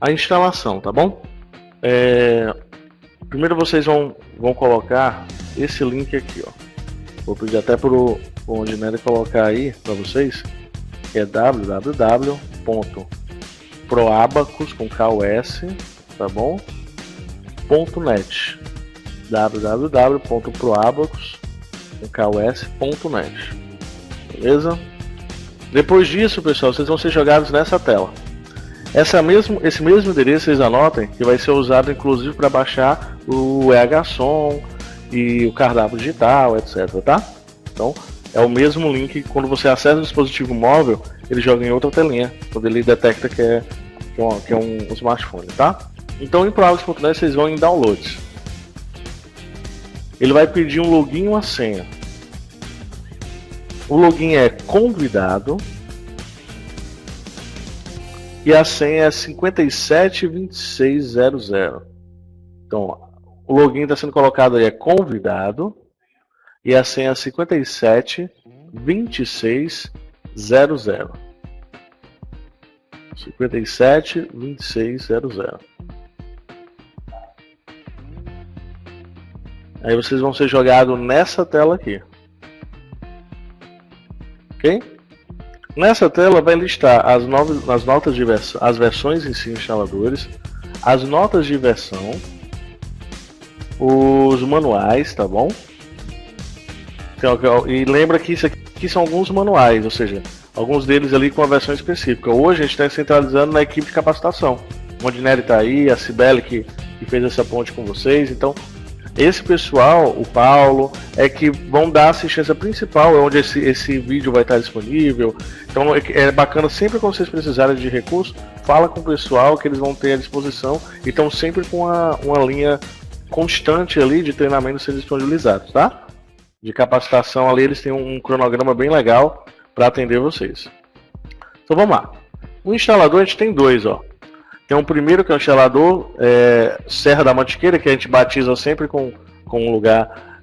a instalação, tá bom? Primeiro vocês vão colocar esse link aqui, ó. Vou pedir até pro Odinelli colocar aí para vocês, que é www.proabacus, com KOS, tá bom? .net, www.proabacus, com KOS.net, beleza? Depois disso, pessoal, vocês vão ser jogados nessa tela. Esse mesmo endereço, vocês anotem, que vai ser usado inclusive para baixar o EHSON e o cardápio digital, etc, tá? Então, é o mesmo link que quando você acessa o dispositivo móvel, ele joga em outra telinha, quando ele detecta que é um smartphone, tá? Então, em proabacus.net vocês vão em Downloads. Ele vai pedir um login e uma senha. O login é convidado e a senha é 572600. Então, o login está sendo colocado aí, é convidado, e a senha é 572600. 572600. Aí vocês vão ser jogados nessa tela aqui. Ok? Nessa tela vai listar as notas de versão, as versões em si, instaladores, as notas de versão, os manuais, tá bom? Então, e lembra que isso aqui são alguns manuais, ou seja, alguns deles ali com a versão específica. Hoje a gente está centralizando na equipe de capacitação. O Odinelli está aí, a Cibele que fez essa ponte com vocês. Então, esse pessoal, o Paulo, é que vão dar assistência principal, é onde esse vídeo vai estar disponível. Então é bacana, sempre que vocês precisarem de recurso, fala com o pessoal que eles vão ter à disposição. E estão sempre com uma linha constante ali de treinamento sendo disponibilizados, tá? De capacitação ali, eles têm um cronograma bem legal para atender vocês. Então vamos lá. O instalador a gente tem dois, ó. Tem um primeiro que é o instalador Serra da Mantiqueira, que a gente batiza sempre com um lugar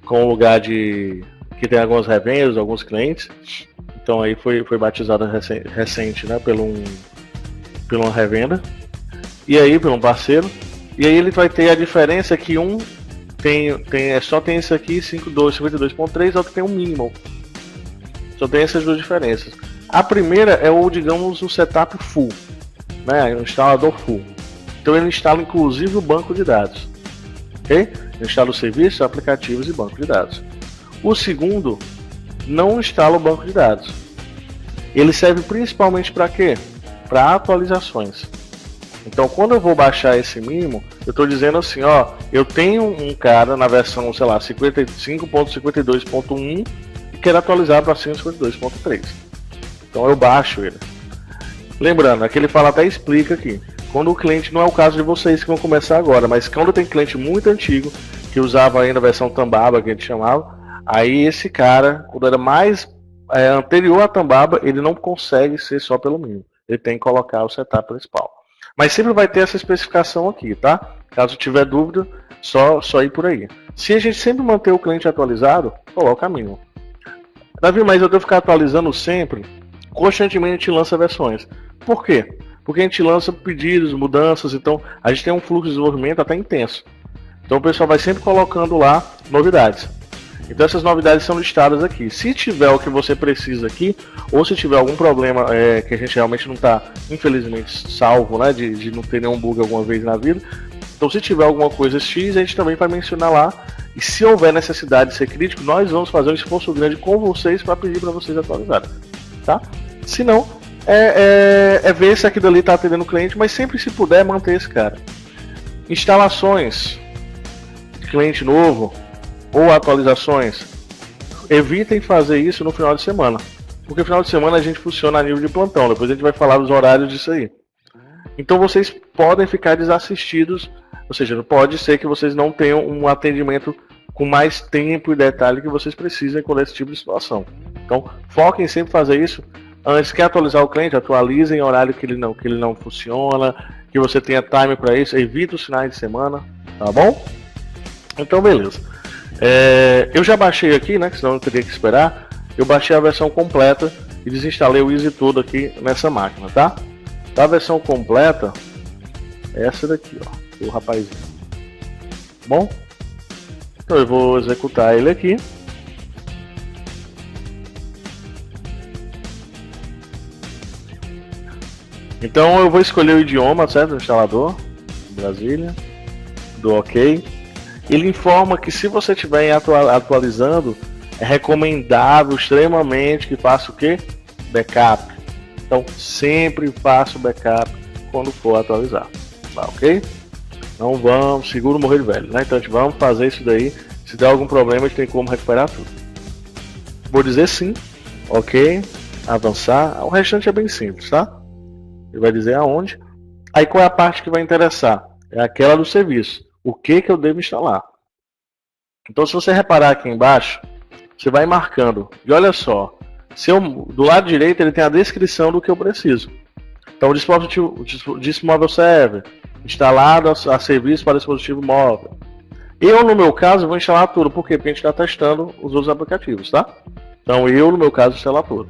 de que tem algumas revendas, alguns clientes. Então aí foi batizado recente, né, por uma revenda. E aí por um parceiro. E aí ele vai ter a diferença que um só tem esse aqui 52.3, outro tem um minimal. Só tem essas duas diferenças. A primeira é digamos, o setup full, né, o instalador full. Então ele instala inclusive o banco de dados, ok? Ele instala os serviços, aplicativos e banco de dados. O segundo não instala o banco de dados. Ele serve principalmente para quê? Para atualizações. Então quando eu vou baixar esse mínimo, eu estou dizendo assim, ó, eu tenho um cara na versão, sei lá, 55.52.1 e quero atualizar para 52.3. Então eu baixo ele. Lembrando, aqui ele fala, até explica aqui, quando o cliente, não é o caso de vocês que vão começar agora, mas quando tem cliente muito antigo, que usava ainda a versão Tambaba, que a gente chamava, aí esse cara, quando era mais anterior à Tambaba, ele não consegue ser só pelo mínimo, ele tem que colocar o setup principal. Mas sempre vai ter essa especificação aqui, tá? Caso tiver dúvida, só ir por aí. Se a gente sempre manter o cliente atualizado, coloca mínimo. Davi, mas eu devo ficar atualizando sempre? Constantemente a gente lança versões. Por quê? Porque a gente lança pedidos, mudanças, então a gente tem um fluxo de desenvolvimento até intenso. Então o pessoal vai sempre colocando lá novidades. Então essas novidades são listadas aqui. Se tiver o que você precisa aqui, ou se tiver algum problema que a gente realmente não está, infelizmente, salvo, né, de não ter nenhum bug alguma vez na vida, então se tiver alguma coisa X, a gente também vai mencionar lá. E se houver necessidade de ser crítico, nós vamos fazer um esforço grande com vocês para pedir para vocês atualizarem. Tá? Se não, ver se aquilo ali está atendendo o cliente, mas sempre, se puder, manter esse cara. Instalações, cliente novo ou atualizações, evitem fazer isso no final de semana, porque no final de semana a gente funciona a nível de plantão, depois a gente vai falar dos horários disso aí. Então vocês podem ficar desassistidos, ou seja, pode ser que vocês não tenham um atendimento com mais tempo e detalhe que vocês precisem com esse tipo de situação. Então foquem sempre em fazer isso. Antes, quer atualizar o cliente, atualizem em horário que ele não funciona, que você tenha time para isso, evita os finais de semana, tá bom? Então beleza. Eu já baixei aqui, né, que senão eu teria que esperar. Eu baixei a versão completa e desinstalei o Easy todo aqui nessa máquina, tá? Da versão completa, Essa daqui, ó, o rapazinho. Bom, então eu vou executar ele aqui. Então eu vou escolher o idioma, certo? Do instalador, Brasília, do OK. Ele informa que se você estiver atualizando, é recomendável extremamente que faça o quê? Backup. Então sempre faça o backup quando for atualizar, tá, ok? Não vamos, seguro morrer de velho, né? Então a gente vamos fazer isso daí. Se der algum problema, a gente tem como recuperar tudo. Vou dizer sim, ok, avançar. O restante é bem simples, tá? Ele vai dizer aonde. Aí qual é a parte que vai interessar? É aquela do serviço. O que eu devo instalar? Então se você reparar aqui embaixo, você vai marcando. E olha só, do lado direito ele tem a descrição do que eu preciso. Então o dispositivo móvel server, instalado a serviço para dispositivo móvel. Eu, no meu caso, vou instalar tudo. Por quê? Porque a gente está testando os outros aplicativos, tá? Então eu, no meu caso, instalar tudo.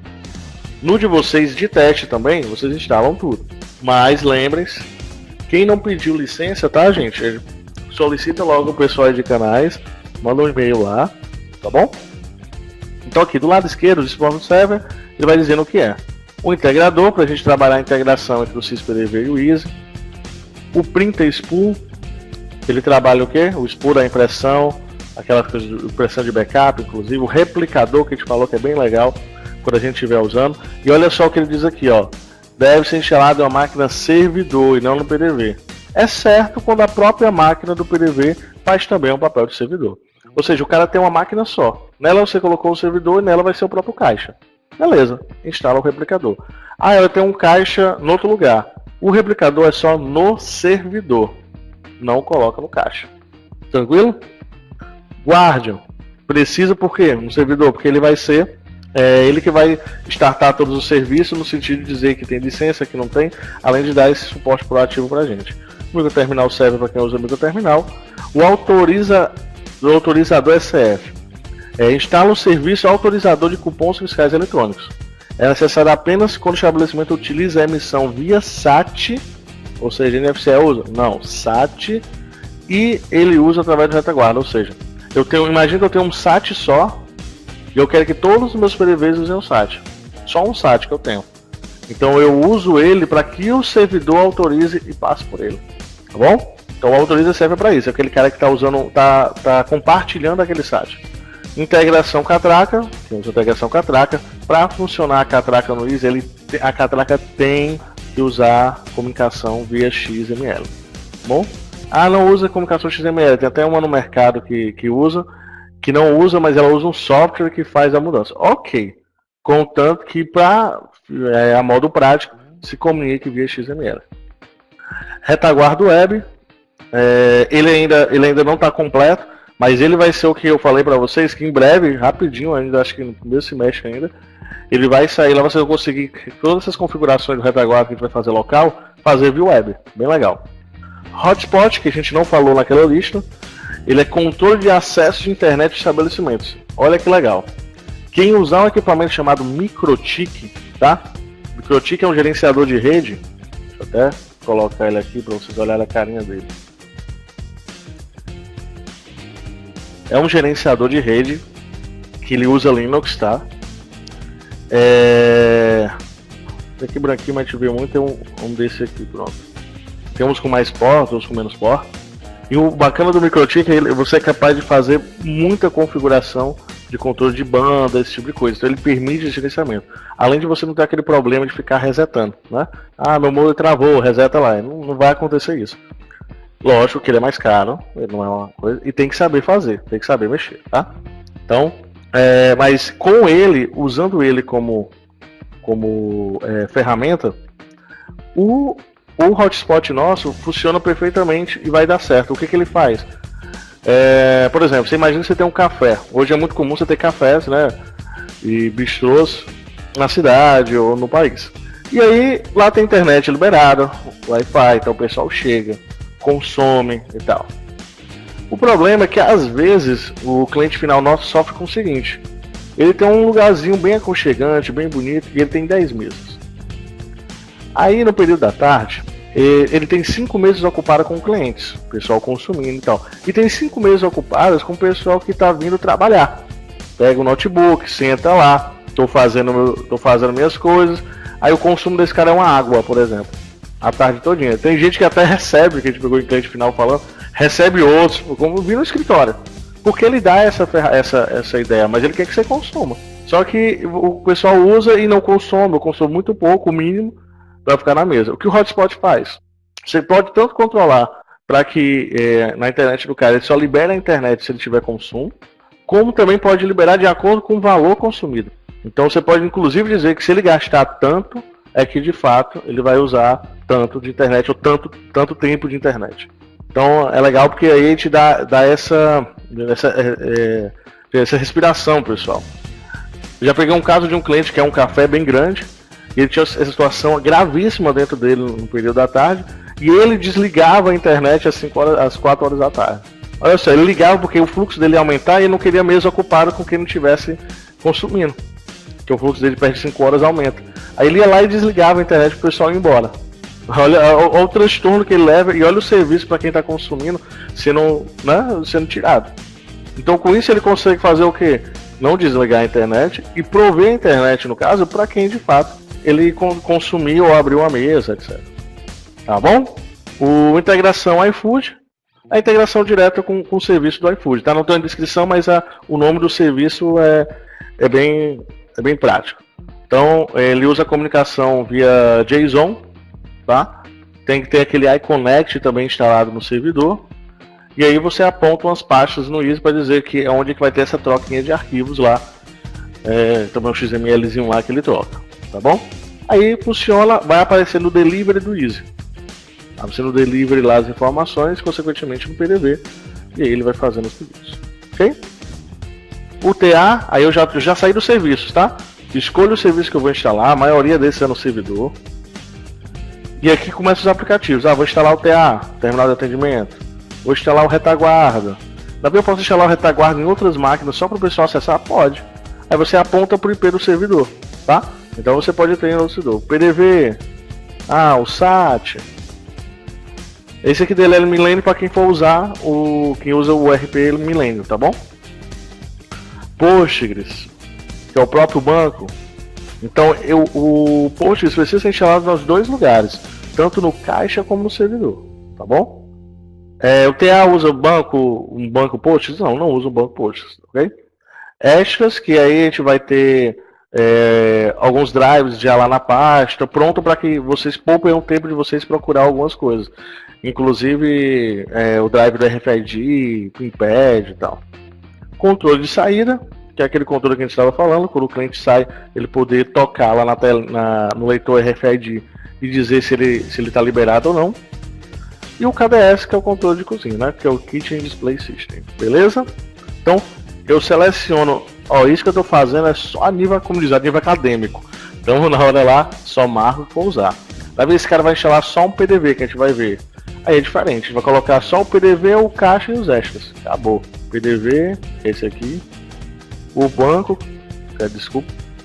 No de vocês de teste também, vocês instalam tudo. Mas lembrem-se, quem não pediu licença, tá, gente? Solicita logo o pessoal de canais, manda um e-mail lá, tá bom? Então aqui do lado esquerdo, o dispositivo server, ele vai dizendo o que é. O integrador, para a gente trabalhar a integração entre o SysPDV e o Easy. O printer spool, ele trabalha o quê? O spool da impressão, aquela coisa de impressão de backup, inclusive. O replicador, que a gente falou que é bem legal quando a gente estiver usando. E olha só o que ele diz aqui, ó. Deve ser instalado em uma máquina servidor e não no PDV. É certo quando a própria máquina do PDV faz também um papel de servidor. Ou seja, o cara tem uma máquina só. Nela você colocou o servidor e nela vai ser o próprio caixa. Beleza, instala o replicador. Ah, ela tem um caixa no outro lugar. O replicador é só no servidor. Não coloca no caixa. Tranquilo? Guardian. Precisa por quê? No servidor, porque ele vai ser ele que vai startar todos os serviços, no sentido de dizer que tem licença, que não tem, além de dar esse suporte proativo pra gente. O microterminal serve para quem usa o microterminal. O autorizador SF instala o serviço autorizador de cupons fiscais eletrônicos. É necessário apenas quando o estabelecimento utiliza a emissão via SAT, ou seja, NFC usa? Não, SAT, e ele usa através do retaguarda, ou seja, imagina que eu tenho um SAT só, e eu quero que todos os meus PDVs usem o SAT. Só um SAT que eu tenho. Então eu uso ele para que o servidor autorize e passe por ele. Tá bom? Então o autoriza serve para isso. É aquele cara que está usando, tá compartilhando aquele SAT. Integração catraca. Temos integração catraca. Para funcionar a catraca no Easy, a catraca tem que usar comunicação via XML. Tá bom? Ah, não usa comunicação XML. Tem até uma no mercado que usa. Que não usa, mas ela usa um software que faz a mudança. Ok. Contanto que a modo prático se comunique via XML. Retaguarda web. Ele ainda não está completo, mas ele vai ser o que eu falei para vocês, que em breve, rapidinho ainda, acho que no primeiro semestre ainda, ele vai sair lá, você vai conseguir todas essas configurações do retaguarda que a gente vai fazer local, fazer via web. Bem legal. Hotspot, que a gente não falou naquela lista. Ele é controle de acesso de internet de estabelecimentos. Olha que legal. Quem usar um equipamento chamado MikroTik, tá? MikroTik é um gerenciador de rede. Deixa eu até colocar ele aqui para vocês olharem a carinha dele. É um gerenciador de rede que ele usa Linux, tá? Aqui branquinho, mas a gente vê muito, tem um desse aqui, pronto. Tem uns com mais porta, outros com menos porta. E o bacana do MikroTik é você é capaz de fazer muita configuração de controle de banda, esse tipo de coisa. Então ele permite esse gerenciamento. Além de você não ter aquele problema de ficar resetando, né? Ah, meu modem travou, reseta lá. Não vai acontecer isso. Lógico que ele é mais caro, ele não é uma coisa, e tem que saber fazer, tem que saber mexer, tá? Então, mas com ele, usando ele como ferramenta, o hotspot nosso funciona perfeitamente e vai dar certo. O que ele faz? Por exemplo, você imagina que você tem um café. Hoje é muito comum você ter cafés, né? E bistrôs na cidade ou no país. E aí, lá tem internet liberada, Wi-Fi, então o pessoal chega, consome e tal. O problema é que às vezes o cliente final nosso sofre com o seguinte: ele tem um lugarzinho bem aconchegante, bem bonito, e ele tem 10 mesas. Aí no período da tarde, Ele tem 5 meses ocupado com clientes, pessoal consumindo e tal. E tem 5 meses ocupados com o pessoal que está vindo trabalhar. Pega o notebook, senta lá, tô fazendo minhas coisas. Aí o consumo desse cara é uma água, por exemplo, a tarde todinha. Tem gente que até recebe, que a gente pegou em cliente final falando, recebe outros, como vi no escritório. Porque ele dá essa ideia, mas ele quer que você consuma. Só que o pessoal usa e não consome, ou consome muito pouco, o mínimo, para ficar na mesa. O que o hotspot faz? Você pode tanto controlar para que na internet do cara ele só libere a internet se ele tiver consumo, como também pode liberar de acordo com o valor consumido. Então você pode inclusive dizer que se ele gastar tanto, é que de fato ele vai usar tanto de internet ou tanto tempo de internet. Então é legal porque aí a gente dá essa respiração, pessoal. Eu já peguei um caso de um cliente que é um café bem grande, e ele tinha essa situação gravíssima dentro dele no período da tarde, e ele desligava a internet às 4 horas da tarde. Olha só, ele ligava porque o fluxo dele ia aumentar e ele não queria mesa ocupada com quem não estivesse consumindo. Porque o fluxo dele perto de 5 horas aumenta. Aí ele ia lá e desligava a internet para o pessoal ir embora. Olha o transtorno que ele leva e olha o serviço para quem está consumindo sendo tirado. Então com isso ele consegue fazer o quê? Não desligar a internet e prover a internet, no caso, para quem de fato ele consumir ou abrir uma mesa, etc. Tá bom? Integração iFood, a integração direta com o serviço do iFood. Tá? Não tem descrição, mas o nome do serviço é bem prático. Então ele usa a comunicação via JSON, tá? Tem que ter aquele iConnect também instalado no servidor. E aí você aponta umas pastas no Easy para dizer que é onde que vai ter essa troquinha de arquivos lá. Também um XMLzinho lá que ele troca, tá bom? Aí funciona, vai aparecer no delivery do Easy. Vai aparecer no delivery lá as informações, consequentemente no PDV. E aí ele vai fazendo os pedidos, ok? O TA, aí eu já saí dos serviços, tá? Escolho o serviço que eu vou instalar, a maioria desses é no servidor. E aqui começam os aplicativos. Vou instalar o TA, terminal de atendimento. Vou instalar o retaguarda. Também eu posso instalar o retaguarda em outras máquinas só para o pessoal acessar? Pode. Aí você aponta para o IP do servidor, tá? Então você pode ter no servidor. O PDV, o SAT. Esse aqui dele é Millennium para quem for usar, quem usa o RP Millennium, tá bom? Postgres, que é o próprio banco. Então o Postgres precisa ser instalado nos dois lugares, tanto no caixa como no servidor, tá bom? O TA usa um banco Postgres? Não usa um banco Postgres, ok? Extras, que aí a gente vai ter alguns drives já lá na pasta, pronto para que vocês poupem o tempo de vocês procurar algumas coisas. Inclusive o drive do RFID, PinPad e tal. Controle de saída, que é aquele controle que a gente estava falando, quando o cliente sai, ele poder tocar lá na tela, no leitor RFID e dizer se ele está liberado ou não. E o KDS, que é o controle de cozinha, né? Que é o Kitchen Display System, beleza? Então, eu seleciono, isso que eu estou fazendo é só a nível, como diz, a nível acadêmico. Então, na hora lá, só marco que vou usar. Vai ver, esse cara vai instalar só um PDV, que a gente vai ver. Aí é diferente, a gente vai colocar só o PDV, o caixa e os extras. Acabou. PDV, esse aqui. O banco,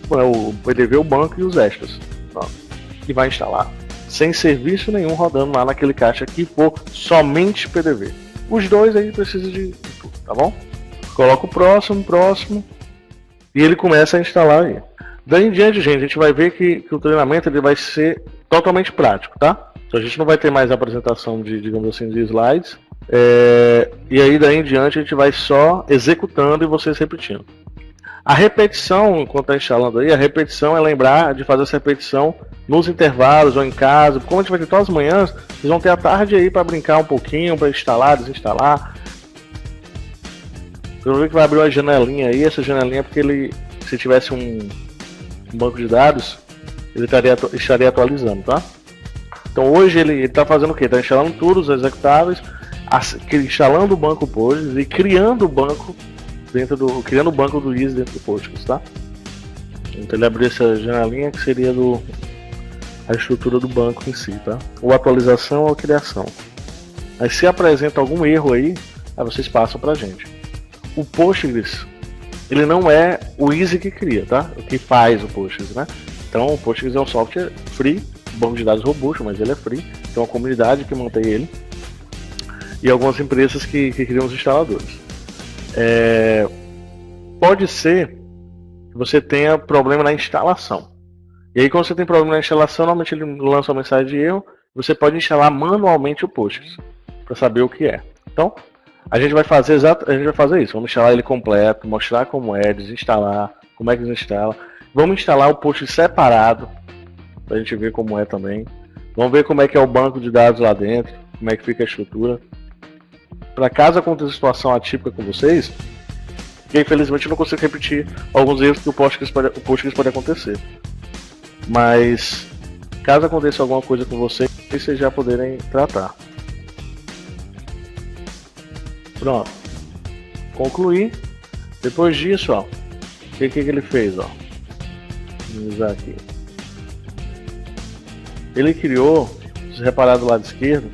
o PDV, o banco e os extras. Pronto. E vai instalar. Sem serviço nenhum rodando lá naquele caixa que for somente PDV. Os dois aí precisam de tudo, tá bom? Coloca o próximo. E ele começa a instalar aí. Daí em diante, gente, a gente vai ver que o treinamento ele vai ser totalmente prático, tá? Então a gente não vai ter mais apresentação de, digamos assim, de slides. E aí daí em diante a gente vai só executando e vocês repetindo. A repetição, enquanto está instalando aí, a repetição é lembrar de fazer essa repetição nos intervalos ou em casa. Como a gente vai ter todas as manhãs, vocês vão ter a tarde aí para brincar um pouquinho, para instalar, desinstalar. Vocês vão ver que vai abrir uma janelinha aí, essa janelinha é porque se tivesse um banco de dados, ele estaria atualizando, tá? Então hoje ele está fazendo o quê? Está instalando tudo, os executáveis, instalando o banco Postgres e criando o banco criando o banco do Easy dentro do Postgres, tá? Então ele abriu essa janelinha que seria a estrutura do banco em si, tá? Ou atualização ou criação. Aí se apresenta algum erro aí vocês passam pra gente. O Postgres, ele não é o Easy que cria, tá? O que faz o Postgres, né? Então o Postgres é um software free, banco de dados robusto, mas ele é free. tem uma comunidade que mantém ele, e algumas empresas que criam os instaladores. Pode ser que você tenha problema na instalação. E aí, quando você tem problema na instalação, normalmente ele lança uma mensagem de erro. Você pode instalar manualmente o Postgres para saber o que é. Então, a gente vai fazer isso. Vamos instalar ele completo, mostrar como é, desinstalar, como é que desinstala. Vamos instalar o Postgres separado para a gente ver como é também. Vamos ver como é que é o banco de dados lá dentro, como é que fica a estrutura. Para caso aconteça situação atípica com vocês, que infelizmente eu não consigo repetir alguns erros que o Postgres pode acontecer. Mas caso aconteça alguma coisa com vocês já poderem tratar. Pronto. Concluir. Depois disso, ó, o que ele fez, ó? Vamos usar aqui. Ele criou, se reparar do lado esquerdo,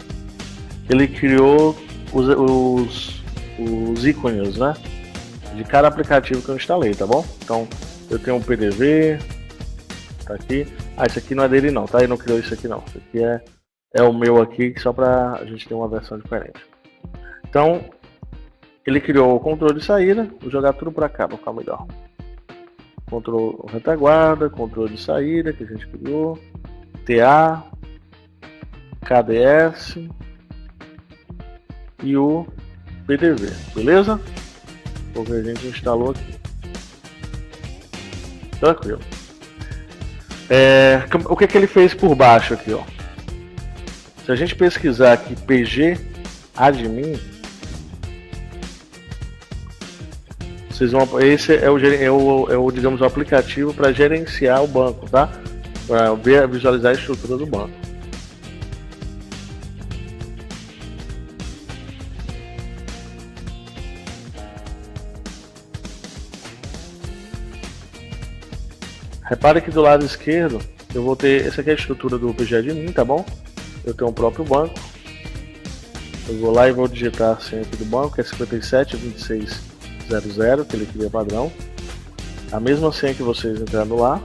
ele criou os ícones, né? De cada aplicativo que eu instalei, tá bom? Então, eu tenho um PDV, tá aqui. Ah, esse aqui não é dele não, tá? Ele não criou isso aqui não. Isso aqui é o meu aqui, só pra a gente ter uma versão diferente. Então, ele criou o controle de saída, vou jogar tudo pra cá, pra ficar melhor. Controle retaguarda, controle de saída que a gente criou, TA, KDS e o PDV, beleza? O que a gente instalou aqui. Tranquilo. O que ele fez por baixo aqui, ó? Se a gente pesquisar aqui PG admin, vocês vão, esse é o digamos o aplicativo para gerenciar o banco, tá? Para visualizar a estrutura do banco. Repare que do lado esquerdo eu vou ter, essa aqui é a estrutura do PG admin, tá bom? Eu tenho o próprio banco. Eu vou lá e vou digitar a senha aqui do banco, que é 572600, que ele cria padrão. A mesma senha que vocês entrando lá.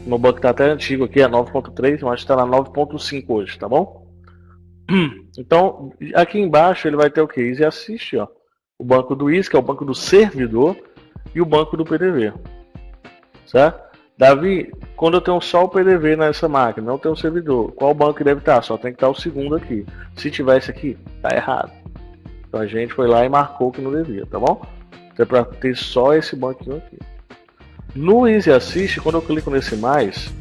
Meu banco está até antigo aqui, é 9.3, mas está na 9.5 hoje, tá bom? Então, aqui embaixo ele vai ter o que? Easy Assist, ó. O banco do Easy, que é o banco do servidor, e o banco do PDV, certo? Davi, quando eu tenho só o PDV nessa máquina, não tenho o servidor, qual banco que deve estar? Só tem que estar o segundo aqui. Se tiver esse aqui, tá errado. Então a gente foi lá e marcou que não devia, tá bom? Então é para ter só esse banquinho aqui. No Easy Assist, quando eu clico nesse mais,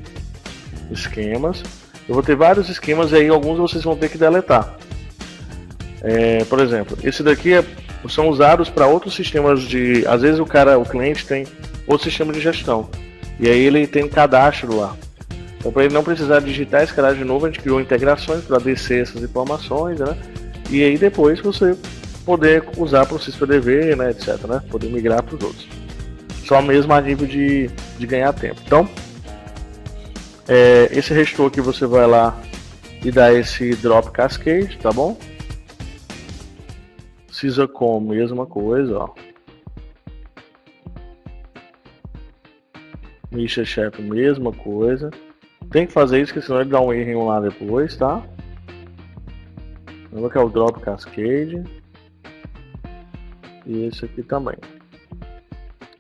esquemas, eu vou ter vários esquemas e aí alguns vocês vão ter que deletar. Por exemplo, esse daqui são usados para outros sistemas de... Às vezes o cliente tem outro sistema de gestão. E aí ele tem um cadastro lá. Então para ele não precisar digitar esse cadastro de novo, a gente criou integrações para descer essas informações, né? E aí depois você poder usar para o SysPDV, né, etc, né? Poder migrar para os outros. Só mesmo a nível de ganhar tempo. Então, esse restore aqui você vai lá e dá esse drop cascade, tá bom? Sysacom, mesma coisa, ó. Misha Chef, mesma coisa. Tem que fazer isso, porque senão ele dá um erro lá depois, tá? Lembra que é o drop cascade. E esse aqui também.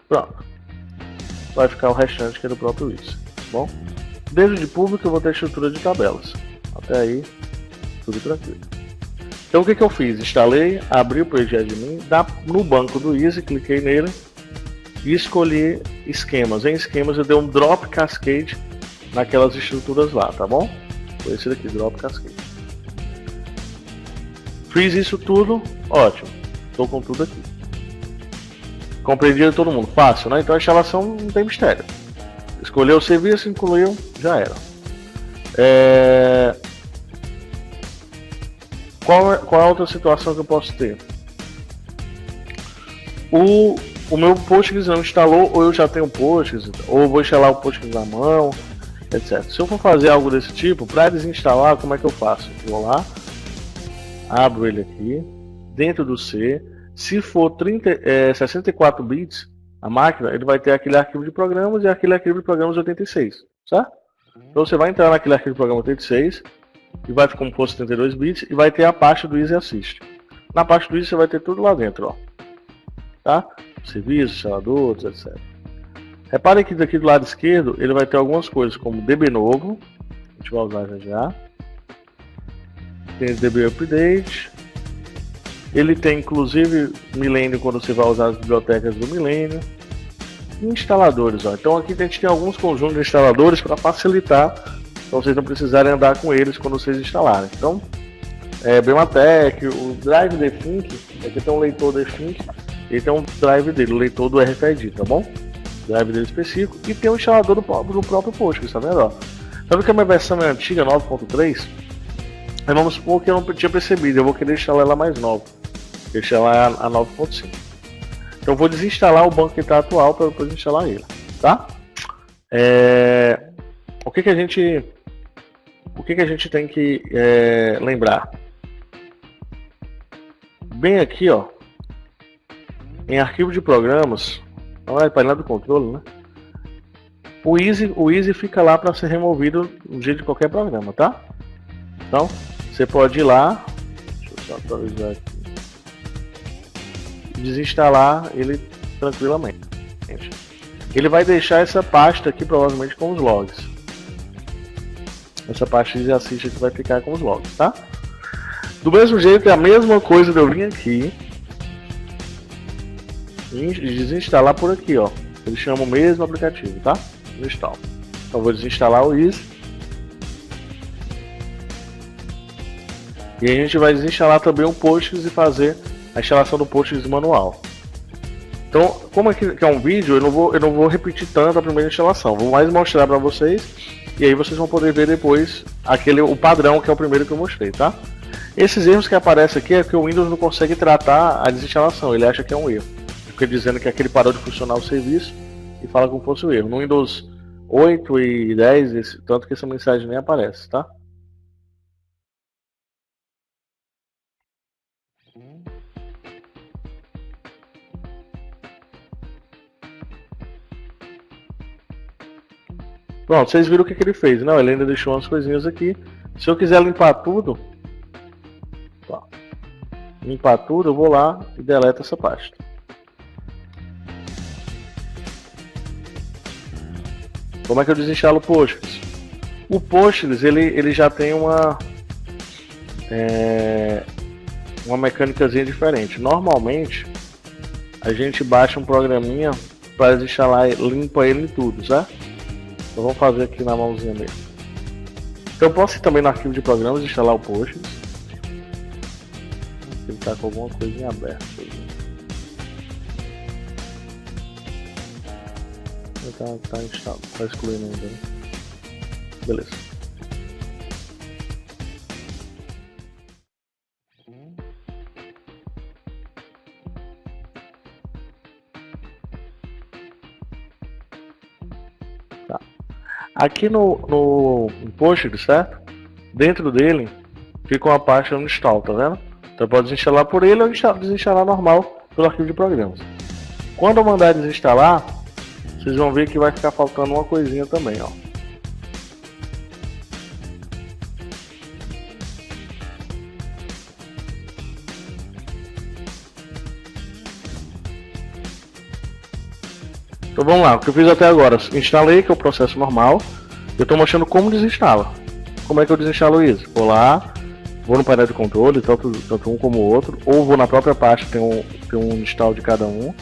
Pronto. Vai ficar o restante que é do próprio isso, tá bom? Dentro de público eu vou ter estrutura de tabelas. Até aí, tudo tranquilo. Então o que eu fiz? Instalei, abri o PG admin, no banco do Easy, cliquei nele e escolhi esquemas. Em esquemas eu dei um drop cascade naquelas estruturas lá, tá bom? Foi esse daqui, drop cascade. Fiz isso tudo, ótimo. Estou com tudo aqui. Compreendido de todo mundo, fácil, né? Então a instalação não tem mistério. Escolheu o serviço, incluiu, já era. Qual é a outra situação que eu posso ter? O meu Postgres não instalou, ou eu já tenho Postgres, ou vou instalar o Postgres na mão, etc. Se eu for fazer algo desse tipo, para desinstalar, como é que eu faço? Vou lá, abro ele aqui, dentro do C. Se for 64 bits a máquina, ele vai ter aquele arquivo de programas e aquele arquivo de programas 86, certo? Então você vai entrar naquele arquivo de programa 86 e vai ficar como fosse 32 bits e vai ter a pasta do Easy Assist. Na pasta do Easy você vai ter tudo lá dentro, ó. Tá? Serviços, instaladores, etc. Reparem que daqui do lado esquerdo ele vai ter algumas coisas como DB novo, a gente vai usar já. Tem DB Update. Ele tem inclusive Millennium quando você vai usar as bibliotecas do Millennium. E instaladores, ó. Então aqui a gente tem alguns conjuntos de instaladores para facilitar, para vocês não precisarem andar com eles quando vocês instalarem. Então, Bematec, o Drive Defink, aqui tem um leitor Defink, ele tem um drive dele, o leitor do RFID, tá bom? Drive dele específico, e tem um instalador do próprio Postgres, tá vendo? Ó? Sabe que a minha versão é antiga, 9.3? Mas vamos supor que eu não tinha percebido, eu vou querer instalar ela mais nova. Deixar ela a 9.5. Então eu vou desinstalar o banco que está atual para depois instalar ele, tá? O que a gente tem que lembrar? Bem aqui, ó, em arquivo de programas, não é painel do controle, né? O Easy fica lá para ser removido no jeito de qualquer programa, tá? Então você pode ir lá, deixa eu só atualizar aqui, desinstalar ele tranquilamente. Ele vai deixar essa pasta aqui provavelmente com os logs. Essa pasta de assist aqui vai ficar com os logs, tá? Do mesmo jeito, é a mesma coisa de eu vir aqui e desinstalar por aqui, ó. Ele chama o mesmo aplicativo, tá? No install. Então vou desinstalar o Easy. E a gente vai desinstalar também o Postgres e fazer a instalação do Postgres manual. Então, como aqui é um vídeo, eu não vou repetir tanto a primeira instalação. Vou mais mostrar para vocês e aí vocês vão poder ver depois o padrão que é o primeiro que eu mostrei, tá? Esses erros que aparecem aqui é que o Windows não consegue tratar a desinstalação, ele acha que é um erro. Fica dizendo que aquele parou de funcionar o serviço e fala como fosse o erro. No Windows 8 e 10, tanto que essa mensagem nem aparece, tá? Pronto, vocês viram o que ele fez, não? Ele ainda deixou umas coisinhas aqui. Se eu quiser limpar tudo, eu vou lá e deleto essa pasta. Como é que eu desinstalo o Postgres? O Postgres ele já tem uma mecânicazinha diferente. Normalmente a gente baixa um programinha para desinstalar, limpa ele em tudo, certo? Então vamos fazer aqui na mãozinha mesmo. Então eu posso ir também no arquivo de programas e instalar o Postgres. Ele está com alguma coisinha aberta. Tá instalado, tá excluindo ainda, né? Beleza. Tá. Aqui no Postgres, certo? Dentro dele fica uma pasta no install, tá vendo? Então pode desinstalar por ele ou desinstalar normal pelo arquivo de programas. Quando eu mandar desinstalar, vocês vão ver que vai ficar faltando uma coisinha também, ó. Então vamos lá, o que eu fiz até agora, instalei, que é o processo normal. Eu estou mostrando como desinstala. Como é que eu desinstalo isso? Vou lá, vou no painel de controle, tanto um como o outro, ou vou na própria pasta, tem um install de cada um,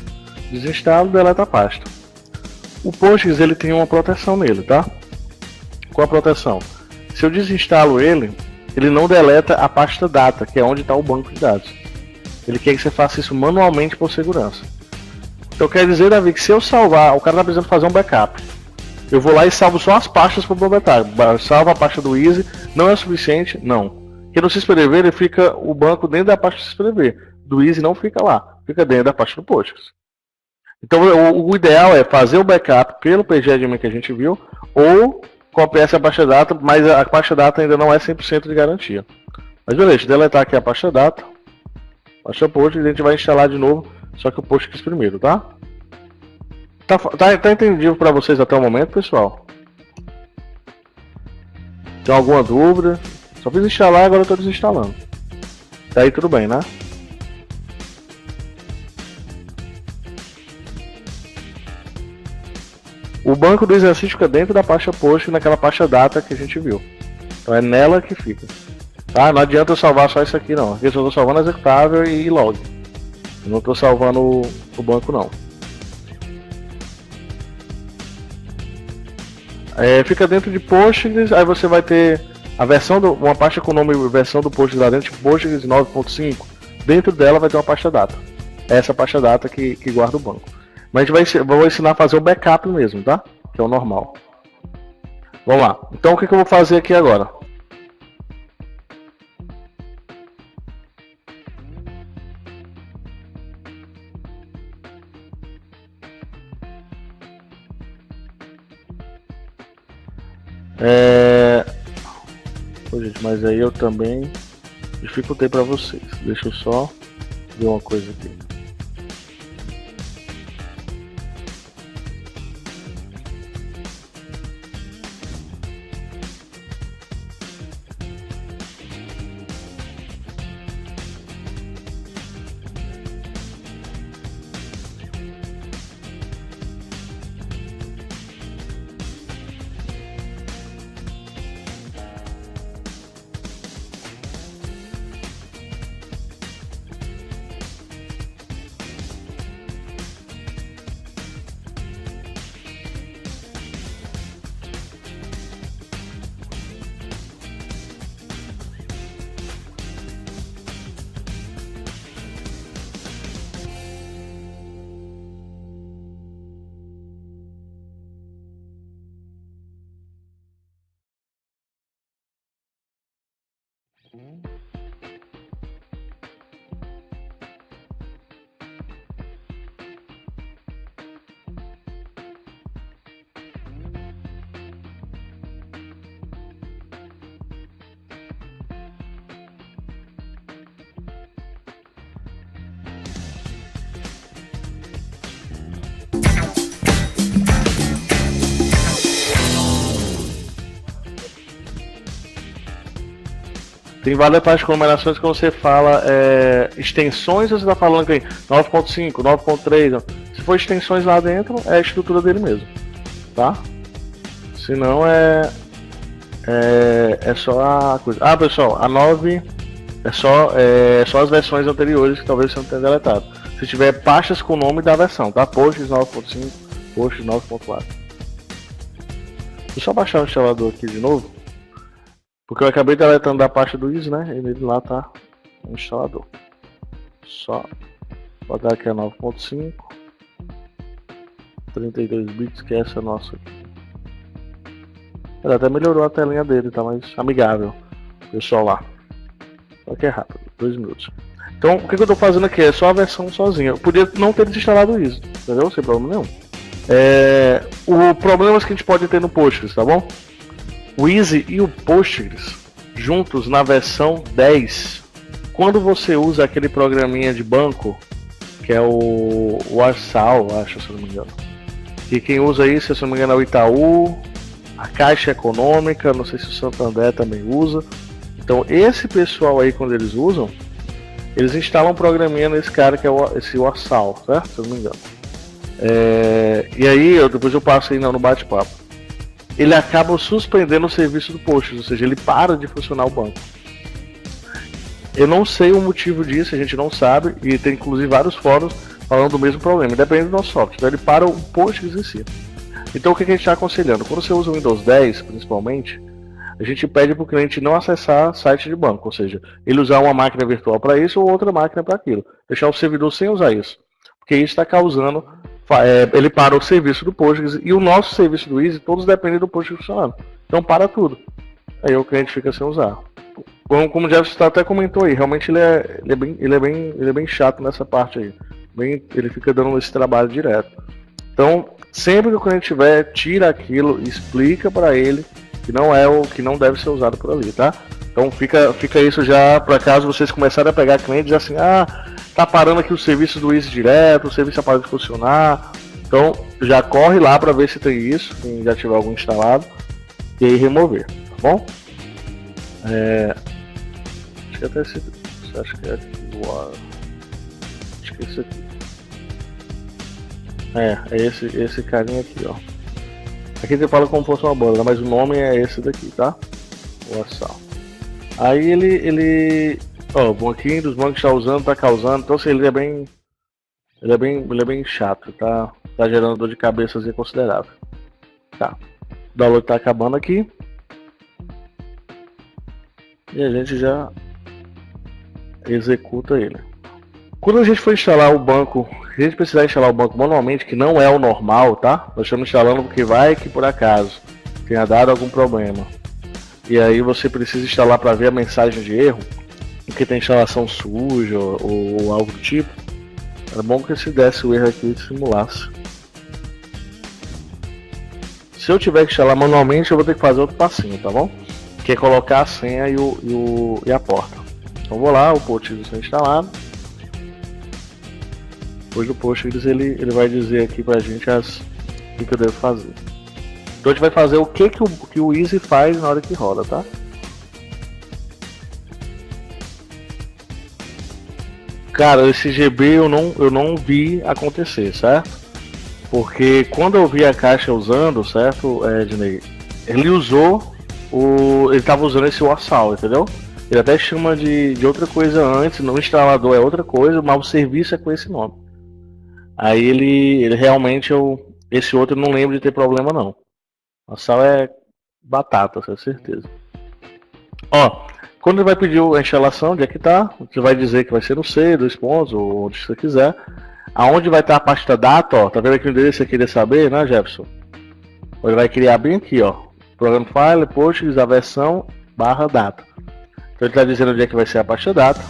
desinstalo e deleto a pasta. O Postgres ele tem uma proteção nele, tá? Qual a proteção? Se eu desinstalo ele não deleta a pasta data, que é onde está o banco de dados. Ele quer que você faça isso manualmente por segurança. Então quer dizer, Davi, que se eu salvar, o cara está precisando fazer um backup, eu vou lá e salvo só as pastas para o backup. Salvo a pasta do Easy, não é suficiente? Não. Porque no SysPDV ele fica o banco dentro da pasta do SysPDV. Do Easy não fica lá, fica dentro da pasta do Postgres. Então o ideal é fazer o backup pelo PGAdmin que a gente viu, ou copiar essa pasta data, mas a pasta data ainda não é 100% de garantia. Mas beleza, deletar aqui a pasta data, pasta Postgres, e a gente vai instalar de novo, só que o Postgres primeiro, tá? Tá entendido para vocês até o momento, pessoal? Tem alguma dúvida? Só fiz instalar, agora eu estou desinstalando. Tá aí tudo bem, né? O banco do exercício fica dentro da pasta post, naquela pasta data que a gente viu. Então é nela que fica. Tá? Não adianta eu salvar só isso aqui não. Aqui eu só estou salvando executável e log. Eu não estou salvando o banco não. Fica dentro de Postgres, aí você vai ter a versão uma pasta com o nome versão do Postgres lá dentro, tipo Postgres 9.5. Dentro dela vai ter uma pasta data. É essa pasta data que guarda o banco. Mas a gente vou ensinar a fazer o backup mesmo, tá? Que é o normal. Vamos lá. Então o que eu vou fazer aqui agora? Pô, gente, mas aí eu também dificultei para vocês. Deixa eu só ver uma coisa aqui. Tem várias partes de combinações que você fala extensões, você está falando que 9.5, 9.3. Se for extensões lá dentro, é a estrutura dele mesmo, tá? Se não é só a coisa. Ah, pessoal, a 9 é só as versões anteriores que talvez você não tenha deletado. Se tiver pastas com o nome da versão, tá? Postgres 9.5, Postgres 9.4. Deixa eu só baixar o instalador aqui de novo. Porque eu acabei deletando da pasta do Easy, né? E ele lá tá no instalador. Só botar aqui a 9.5. 32 bits, que é essa nossa aqui. Ele até melhorou a telinha dele, tá mais amigável. Pessoal lá. Só que é rápido, 2 minutos. Então, o que eu tô fazendo aqui é só a versão sozinha. Eu podia não ter desinstalado o Easy, entendeu? Sem problema nenhum. O problema que a gente pode ter no Postgres, tá bom? O Easy e o Postgres juntos na versão 10. Quando você usa aquele programinha de banco, que é o Warsal, acho, se eu não me engano. E quem usa isso, se eu não me engano, é o Itaú, a Caixa Econômica, não sei se o Santander também usa. Então esse pessoal aí, quando eles usam, eles instalam um programinha nesse cara que é esse Warsal, certo? Se eu não me engano. E aí, depois eu passo aí no bate-papo. Ele acaba suspendendo o serviço do Postgres, ou seja, ele para de funcionar o banco. Eu não sei o motivo disso, a gente não sabe, e tem inclusive vários fóruns falando do mesmo problema, depende do nosso software, então ele para o Postgres em si. Então o que a gente está aconselhando? Quando você usa o Windows 10, principalmente, a gente pede para o cliente não acessar site de banco, ou seja, ele usar uma máquina virtual para isso ou outra máquina para aquilo, deixar o servidor sem usar isso, porque isso está causando... ele para o serviço do Postgres e o nosso serviço do Easy, todos dependem do Postgres funcionando. Então para tudo. Aí o cliente fica sem usar. Como o Jefferson até comentou aí, realmente ele é bem chato nessa parte aí. Ele fica dando esse trabalho direto. Então, sempre que o cliente tiver, tira aquilo e explica para ele que não é o que não deve ser usado por ali, tá? Então fica isso já para caso vocês começarem a pegar clientes assim, tá parando aqui o serviço do Easy direto, o serviço parou de funcionar. Então já corre lá para ver se tem isso, quem já tiver algum instalado, e aí remover, tá bom? Acho que até esse. Acho que é acho que esse aqui. É esse carinha aqui, ó. Aqui você fala como fosse uma banda, mas o nome é esse daqui, tá? O Assal. Aí ele. Ó, o banquinho dos bancos tá usando, tá causando. Então assim, ele é bem. Ele é bem chato, tá gerando dor de cabeça considerável. Tá. O download tá acabando aqui. E a gente já executa ele. Quando a gente for instalar o banco, se a gente precisar instalar o banco manualmente, que não é o normal, tá? Nós estamos instalando porque vai que por acaso tenha dado algum problema. E aí você precisa instalar para ver a mensagem de erro, porque tem instalação suja ou algo do tipo. Era bom que se desse o erro aqui e simulasse. Se eu tiver que instalar manualmente, eu vou ter que fazer outro passinho, tá bom? Que é colocar a senha e a porta. Então vou lá, o Postgres está instalado. Depois do Postgres ele vai dizer aqui pra gente o que eu devo fazer. Então a gente vai fazer o que o Easy faz na hora que roda, tá? Cara, esse GB eu não vi acontecer, certo? Porque quando eu vi a caixa usando, certo, Ednei? Ele usou ele estava usando esse Warsal, entendeu? Ele até chama de outra coisa antes, no instalador é outra coisa, mas o serviço é com esse nome. Aí ele realmente, esse outro eu não lembro de ter problema não. Warsal é batata, com certeza. Ó, quando ele vai pedir a instalação, onde é que tá? Você vai dizer que vai ser no C, 2 pontos, ou onde você quiser. Aonde vai estar a pasta data, ó, tá vendo aqui o endereço que você queria saber, né, Jefferson? Ele vai criar bem aqui, ó. Program File, Postgres, a versão, /data. Então ele está dizendo onde é que vai ser a pasta data.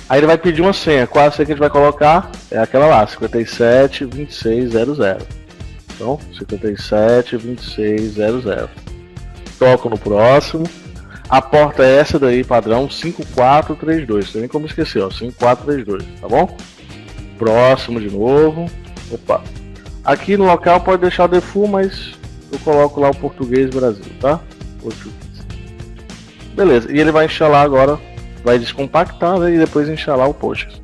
Aí ele vai pedir uma senha. Qual a senha que a gente vai colocar? É aquela lá, 572600. Então, 572600. Toco no próximo. A porta é essa daí, padrão, 5432. Não tem nem como esquecer, ó, 5432, tá bom? Próximo de novo. Opa. Aqui no local pode deixar o default, mas eu coloco lá o português Brasil, tá? Português. Beleza, e ele vai instalar agora, vai descompactar, né, e depois instalar o Postgres.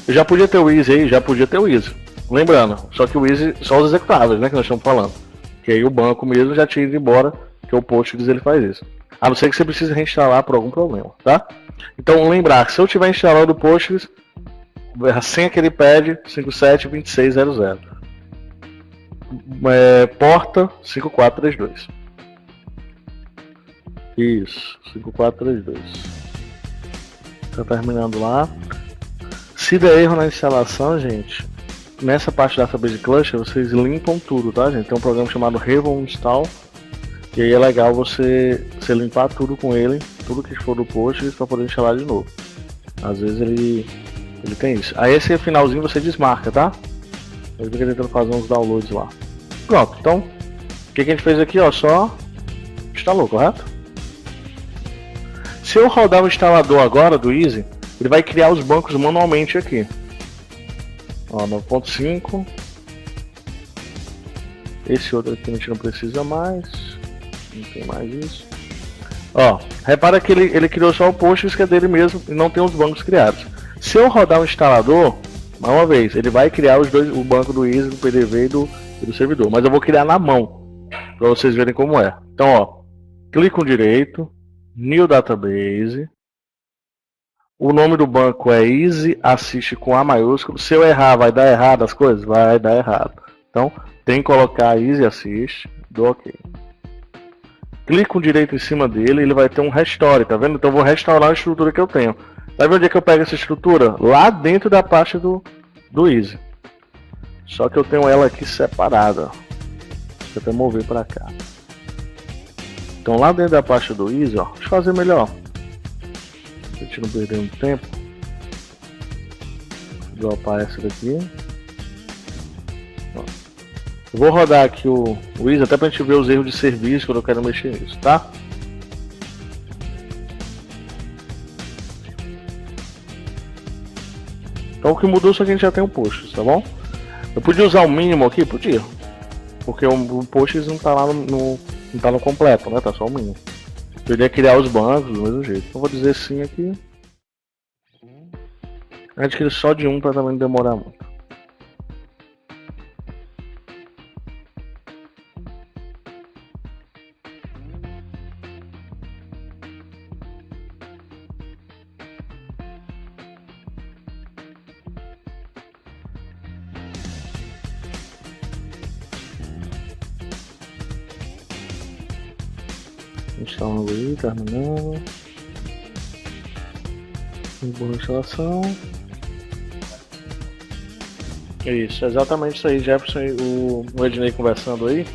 Eu já podia ter o Easy aí, já podia ter o Easy. Lembrando, só que o Easy, só os executáveis, né, que nós estamos falando. Que aí o banco mesmo já tinha ido embora, que o Postgres ele faz isso. A não ser que você precise reinstalar por algum problema, tá? Então lembrar que se eu tiver instalado o Postgres, a senha que ele pede, 572600. Porta 5432. Isso, 5432. Tá terminando lá. Se der erro na instalação, gente, nessa parte da Database Cluster, vocês limpam tudo, tá, gente? Tem um programa chamado Revon Install. E aí é legal você limpar tudo com ele, tudo que for do Postgres, para poder instalar de novo. Às vezes ele tem isso. Aí esse finalzinho você desmarca, tá? Ele fica tentando fazer uns downloads lá. Pronto, então o que a gente fez aqui, ó, só instalou, correto? Se eu rodar o instalador agora do Easy, ele vai criar os bancos manualmente aqui. Ó, 9.5. Esse outro aqui a gente não precisa mais. Não tem mais isso. Ó, repara que ele criou só o Postgres que é dele mesmo e não tem os bancos criados. Se eu rodar o instalador, mais uma vez, ele vai criar os dois, o banco do Easy, do PDV e do servidor. Mas eu vou criar na mão, para vocês verem como é. Então, ó, clico direito, New Database. O nome do banco é Easy Assist com A maiúsculo. Se eu errar, vai dar errado as coisas? Vai dar errado. Então, tem que colocar Easy Assist, dou OK. Clico direito em cima dele, ele vai ter um restore, tá vendo? Então eu vou restaurar a estrutura que eu tenho. Sabe onde é que eu pego essa estrutura? Lá dentro da pasta do Easy. Só que eu tenho ela aqui separada. Deixa eu até mover para cá. Então lá dentro da pasta do Easy, ó, deixa eu fazer melhor. A gente não perder muito tempo. Vou dropar essa daqui. Ó. Eu vou rodar aqui o Easy até pra gente ver os erros de serviço quando eu quero mexer nisso, tá? Então o que mudou só que a gente já tem o Postgres, tá bom? Eu podia usar o mínimo aqui? Podia. Porque o Postgres não tá lá não tá no completo, né? Tá só o mínimo. Eu iria criar os bancos do mesmo jeito. Eu vou dizer sim aqui. Adquirir só de um para também não demorar muito. Instalando aí, terminando. Boa instalação. Isso, exatamente isso aí, Jefferson e o Ednei conversando aí.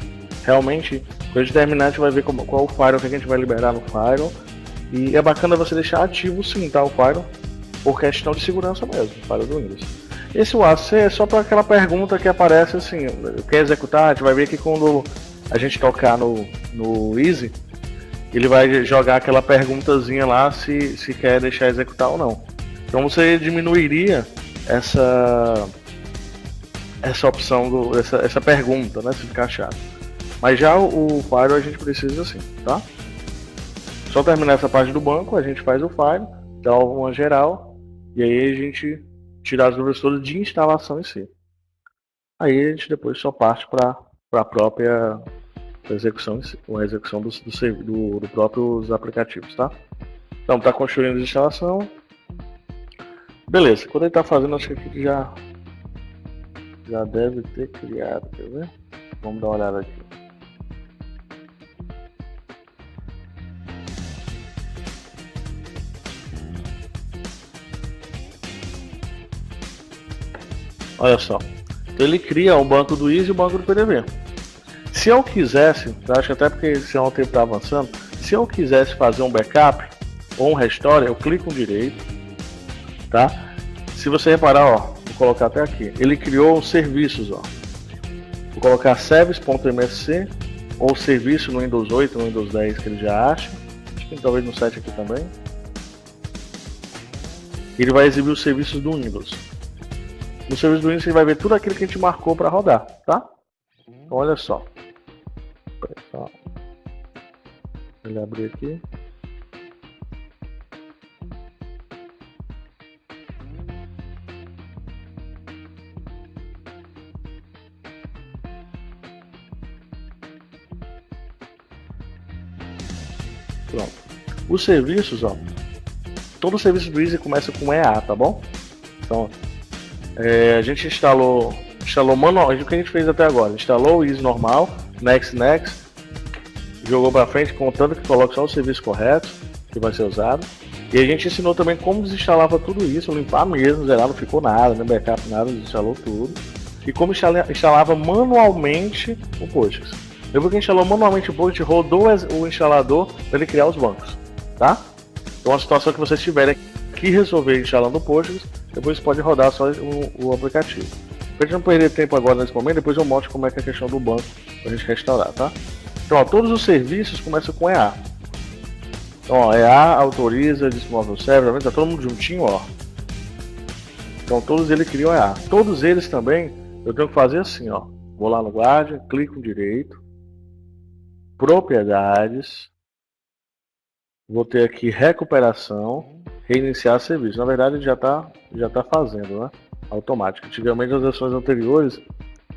Realmente, quando a gente terminar, a gente vai ver qual o firewall que a gente vai liberar no firewall. E é bacana você deixar ativo sim, tá, o firewall, por questão de segurança mesmo, firewall do Windows. Esse UAC é só para aquela pergunta que aparece assim, quer executar, a gente vai ver que quando a gente tocar no Easy, ele vai jogar aquela perguntazinha lá se quer deixar executar ou não. Então você diminuiria essa opção, essa pergunta, né, se ficar chato. Mas já o firewall a gente precisa assim, tá? Só terminar essa parte do banco, a gente faz o firewall, dá uma geral, e aí a gente tira as dúvidas todas de instalação em si. Aí a gente depois só parte para a própria execução, a execução do próprios aplicativos, tá? Então tá construindo a instalação. Beleza, quando ele está fazendo, acho que aqui já deve ter criado, quer ver? Vamos dar uma olhada aqui. Olha só, então ele cria o banco do Easy e o banco do PDV. Se eu quisesse, eu acho que até porque senão o tempo está avançando, se eu quisesse fazer um backup ou um restore, eu clico no direito, tá? Se você reparar, ó, vou colocar até aqui, ele criou os serviços, ó. Vou colocar service.msc ou serviço no Windows 8, no Windows 10 que ele já acha, acho que talvez no 7 aqui também. Ele vai exibir os serviços do Windows. No serviço do Windows você vai ver tudo aquilo que a gente marcou para rodar, tá? Então olha só. Ele abrir aqui. Pronto. Os serviços, ó. Todo serviço do Easy começa com EA, tá bom? Então, a gente instalou manual. O que a gente fez até agora? Instalou o Easy normal, next, jogou para frente, contando que coloque só o serviço correto que vai ser usado. E a gente ensinou também como desinstalava tudo isso, limpar mesmo, zerar, não ficou nada, nem backup, nada, desinstalou tudo. E como instalava manualmente o Postgres. Depois que instalou manualmente o Postgres, rodou o instalador para ele criar os bancos, tá? Então a situação que vocês tiverem que resolver instalando o Postgres, depois pode rodar só o aplicativo. Pra gente não perder tempo agora nesse momento, depois eu mostro como é que é a questão do banco pra gente restaurar, tá? Então, ó, todos os serviços começam com EA. Então, ó, EA autoriza, dismove o server, tá todo mundo juntinho, ó. Então, todos eles criam EA. Todos eles também, eu tenho que fazer assim, ó. Vou lá no Guardian, clico direito, propriedades, vou ter aqui recuperação, reiniciar serviço. Na verdade, ele já tá fazendo, né? Automático. Antigamente, nas versões anteriores,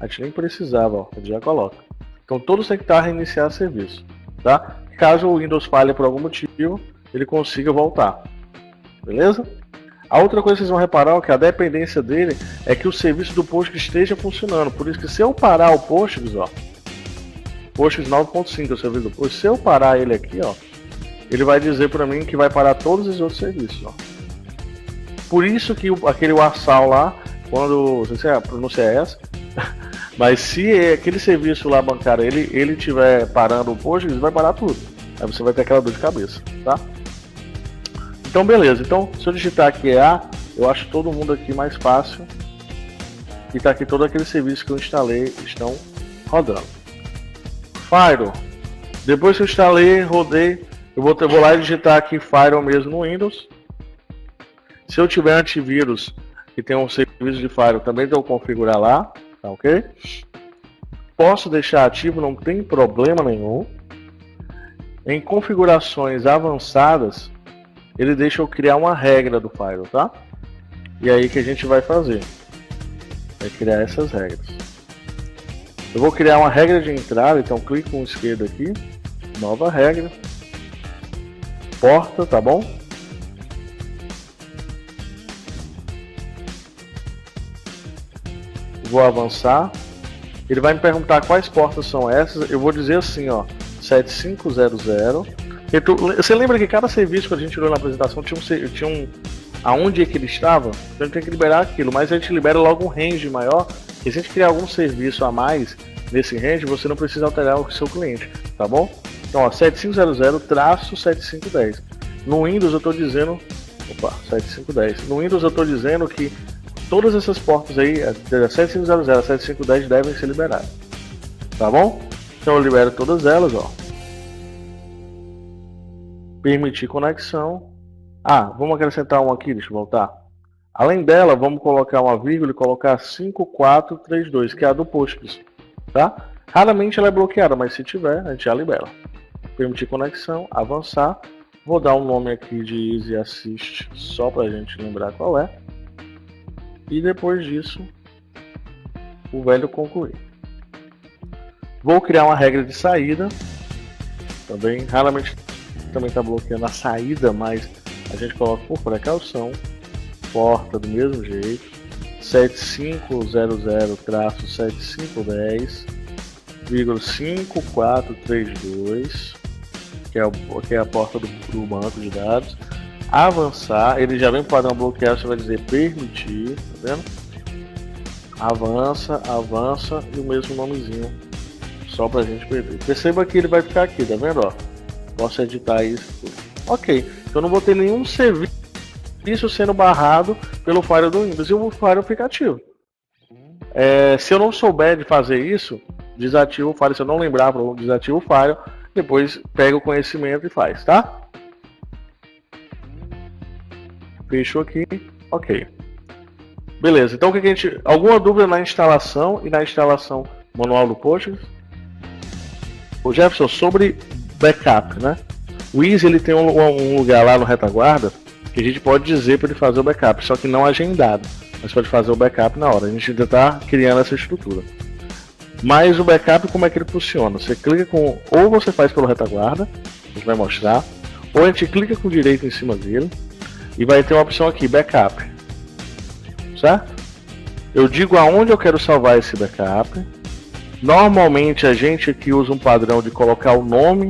a gente nem precisava, ó, ele já coloca. Então todos têm que estar reiniciar serviço, tá? Caso o Windows falhe por algum motivo, ele consiga voltar, beleza? A outra coisa que vocês vão reparar é que a dependência dele é que o serviço do Postgres esteja funcionando. Por isso que se eu parar o Postgres, ó, Postgres 9.5 é o serviço do Postgres, se eu parar ele aqui, ó, ele vai dizer para mim que vai parar todos os outros serviços, ó. Por isso que aquele WASL lá, quando, não sei se a pronúncia é essa, mas se aquele serviço lá bancário ele tiver parando o Postgres, vai parar tudo. Aí você vai ter aquela dor de cabeça, tá? Então beleza, então se eu digitar aqui EA, eu acho todo mundo aqui mais fácil. E tá aqui todo aquele serviço que eu instalei, estão rodando. Firewall. Depois que eu instalei, rodei, eu vou lá e digitar aqui Firewall mesmo no Windows. Se eu tiver antivírus que tem um serviço de Firewall, também devo configurar lá. Tá, ok? Posso deixar ativo, não tem problema nenhum. Em configurações avançadas, ele deixa eu criar uma regra do firewall, tá? E aí que a gente vai fazer? Vai criar essas regras. Eu vou criar uma regra de entrada, então clique com o esquerdo aqui, nova regra, porta, tá bom? Vou avançar. Ele vai me perguntar quais portas são essas. Eu vou dizer assim, ó, 7500. Você lembra que cada serviço que a gente olhou na apresentação tinha um aonde é que ele estava? Então a gente tem que liberar aquilo, mas a gente libera logo um range maior. E se a gente criar algum serviço a mais nesse range, você não precisa alterar o seu cliente, tá bom? Então, ó, 7500-7510. No Windows eu estou dizendo, 7510. No Windows eu estou dizendo que todas essas portas aí, 7500 a 7510, devem ser liberadas, tá bom? Então eu libero todas elas, ó. Permitir conexão. Vamos acrescentar uma aqui, deixa eu voltar. Além dela, vamos colocar uma vírgula e colocar 5432, que é a do Postgres, tá? Raramente ela é bloqueada, mas se tiver, a gente já libera. Permitir conexão, avançar. Vou dar um nome aqui de Easy Assist, só pra gente lembrar qual é. E depois disso, o velho concluir. Vou criar uma regra de saída. Também, raramente também está bloqueando a saída, mas a gente coloca por precaução. Porta do mesmo jeito. 7500-7510,5432, que é a porta do banco de dados. Avançar, ele já vem para o padrão bloquear, você vai dizer permitir, tá vendo? Avança, avança e o mesmo nomezinho, só pra gente perder. Perceba que ele vai ficar aqui, tá vendo? Ó, posso editar isso. Ok, então não vou ter nenhum serviço sendo barrado pelo firewall do Windows e o firewall fica ativo. Se eu não souber de fazer isso, desativo o firewall. Se eu não lembrar, desativo o firewall, depois pega o conhecimento e faz, tá? Fechou aqui, ok. Beleza, então o que a gente... Alguma dúvida na instalação e na instalação manual do Postgres? O Jefferson, sobre backup, né? O Easy, ele tem um lugar lá no retaguarda que a gente pode dizer para ele fazer o backup, só que não agendado. Mas pode fazer o backup na hora. A gente ainda está criando essa estrutura. Mas o backup, como é que ele funciona? Você clica com... Ou você faz pelo retaguarda, a gente vai mostrar, ou a gente clica com o direito em cima dele, e vai ter uma opção aqui, backup, certo? Eu digo aonde eu quero salvar esse backup. Normalmente a gente aqui usa um padrão de colocar o nome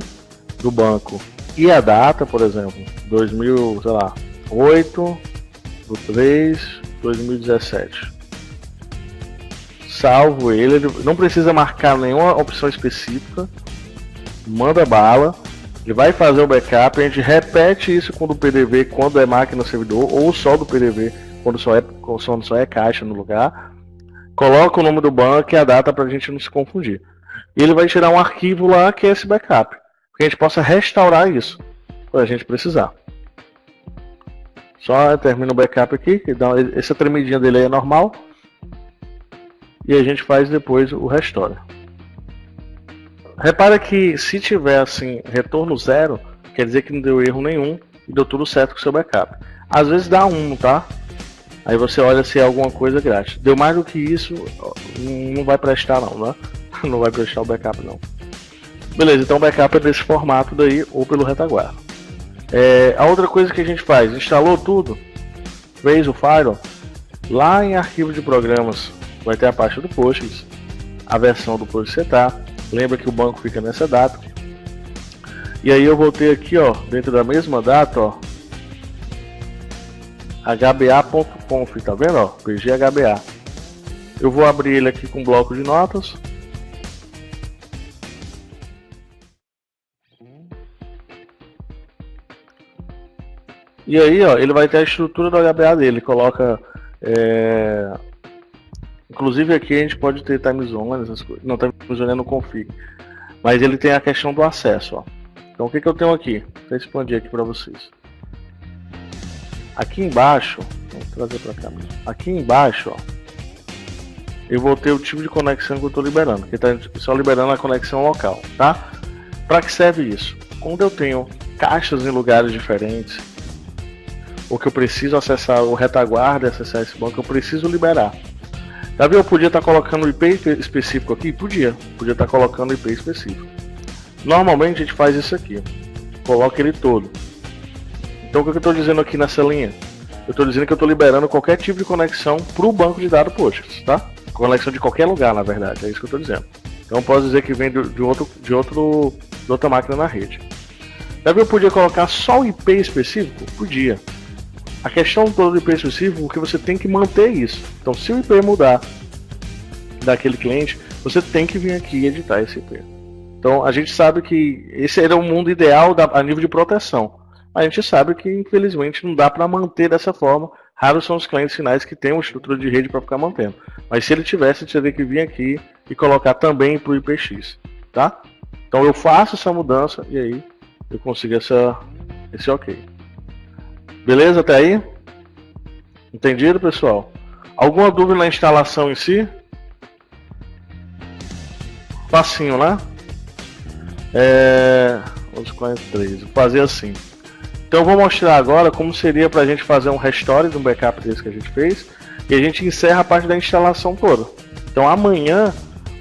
do banco e a data, por exemplo, 2008/3/2017. Salvo ele não precisa marcar nenhuma opção específica, manda bala. Ele vai fazer o backup, a gente repete isso com o do PDV quando é máquina servidor, ou só do PDV quando só é caixa no lugar. Coloca o nome do banco e a data para a gente não se confundir. E ele vai tirar um arquivo lá que é esse backup, para que a gente possa restaurar isso, quando a gente precisar. Só termina o backup aqui, essa tremidinha dele aí é normal. E a gente faz depois o restore. Repara que se tiver assim, retorno 0, quer dizer que não deu erro nenhum e deu tudo certo com o seu backup. Às vezes dá 1, tá? Aí você olha se é alguma coisa grátis. Deu mais do que isso, não vai prestar não, né? Não vai prestar o backup não. Beleza, então o backup é desse formato daí, ou pelo retaguarda. A outra coisa que a gente faz, instalou tudo, fez o firewall, lá em arquivo de programas vai ter a pasta do Postgres, a versão do Postgres setar. Lembra que o banco fica nessa data. E aí eu vou ter aqui, ó, dentro da mesma data, ó, hba.conf, tá vendo, ó, pghba. Eu vou abrir ele aqui com um bloco de notas. E aí, ó, ele vai ter a estrutura do HBA dele, coloca... Inclusive aqui a gente pode ter time zone, essas coisas. Não, time zone é no config. Mas ele tem a questão do acesso, ó. Então o que eu tenho aqui? Vou expandir aqui para vocês. Aqui embaixo, vou trazer para cá mesmo. Aqui embaixo, ó, eu vou ter o tipo de conexão que eu estou liberando, que está só liberando a conexão local, tá? Para que serve isso? quando eu tenho caixas em lugares diferentes, ou que eu preciso acessar o retaguarda e acessar esse banco, eu preciso liberar. Davi, eu podia estar colocando o IP específico aqui? Podia estar colocando o IP específico. Normalmente a gente faz isso aqui, coloca ele todo. Então o que eu estou dizendo aqui nessa linha? Eu estou dizendo que eu estou liberando qualquer tipo de conexão para o banco de dados Postgres, tá? Conexão de qualquer lugar, na verdade, é isso que eu estou dizendo. Então eu posso dizer que vem de outra máquina na rede. Davi, eu podia colocar só o IP específico? Podia. A questão toda do IP específico é que você tem que manter isso. Então se o IP mudar daquele cliente, você tem que vir aqui e editar esse IP. Então a gente sabe que esse era o mundo ideal a nível de proteção. A gente sabe que infelizmente não dá para manter dessa forma. Raros são os clientes finais que têm uma estrutura de rede para ficar mantendo. Mas se ele tivesse, ele teria que vir aqui e colocar também para o IPX, tá? Então eu faço essa mudança e aí eu consigo esse ok. Beleza até aí? Entendido, pessoal? Alguma dúvida na instalação em si? Facinho, né? 11:43. Vou fazer assim. Então eu vou mostrar agora como seria para a gente fazer um restore de um backup desse que a gente fez. E a gente encerra a parte da instalação toda. Então amanhã